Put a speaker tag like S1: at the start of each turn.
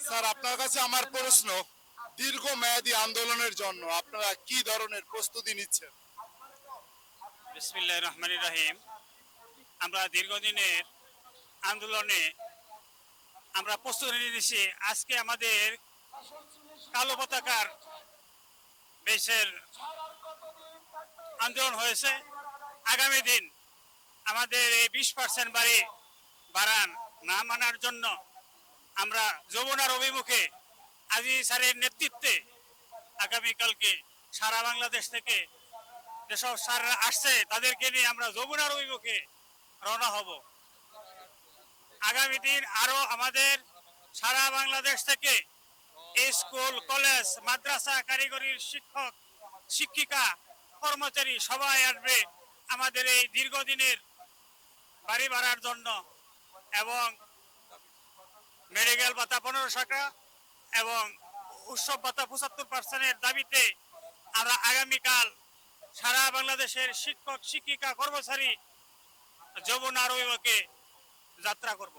S1: Sir, আপনার কাছে আমার প্রশ্ন, দীর্ঘমেয়াদী আন্দোলনের জন্য আপনারা কি ধরনের প্রস্তুতি নিচ্ছেন?
S2: বিসমিল্লাহির রহমানির রহিম। আমরা দীর্ঘদিনের আন্দোলনে আমরা প্রস্তুতি নিয়েছি। আজকে আমাদের কালো পতাকার দেশের আন্দোলন হয়েছে। আগামী দিন আমাদের এই 20% বাড়ি বাড়ান না মানার জন্য আমরা যমুনার অভিমুখে আজি স্যারের নেতৃত্বে আগামীকালকে সারা বাংলাদেশ থেকে যেসব স্যাররা আসছে তাদেরকে নিয়ে আমরা যমুনার অভিমুখে রওনা হব। আগামী দিন আরো আমাদের সারা বাংলাদেশ থেকে স্কুল, কলেজ, মাদ্রাসা, কারিগরির শিক্ষক, শিক্ষিকা, কর্মচারী সবাই আসবে আমাদের এই দীর্ঘদিনের বাড়ি ভাড়ার জন্য এবং মেডিকেল ভাতা 15 টাকা এবং উৎসব ভাতা 75%-এর দাবিতে আমরা আগামীকাল সারা বাংলাদেশের শিক্ষক, শিক্ষিকা, কর্মচারী যমুনার অভিমুখে যাত্রা করব।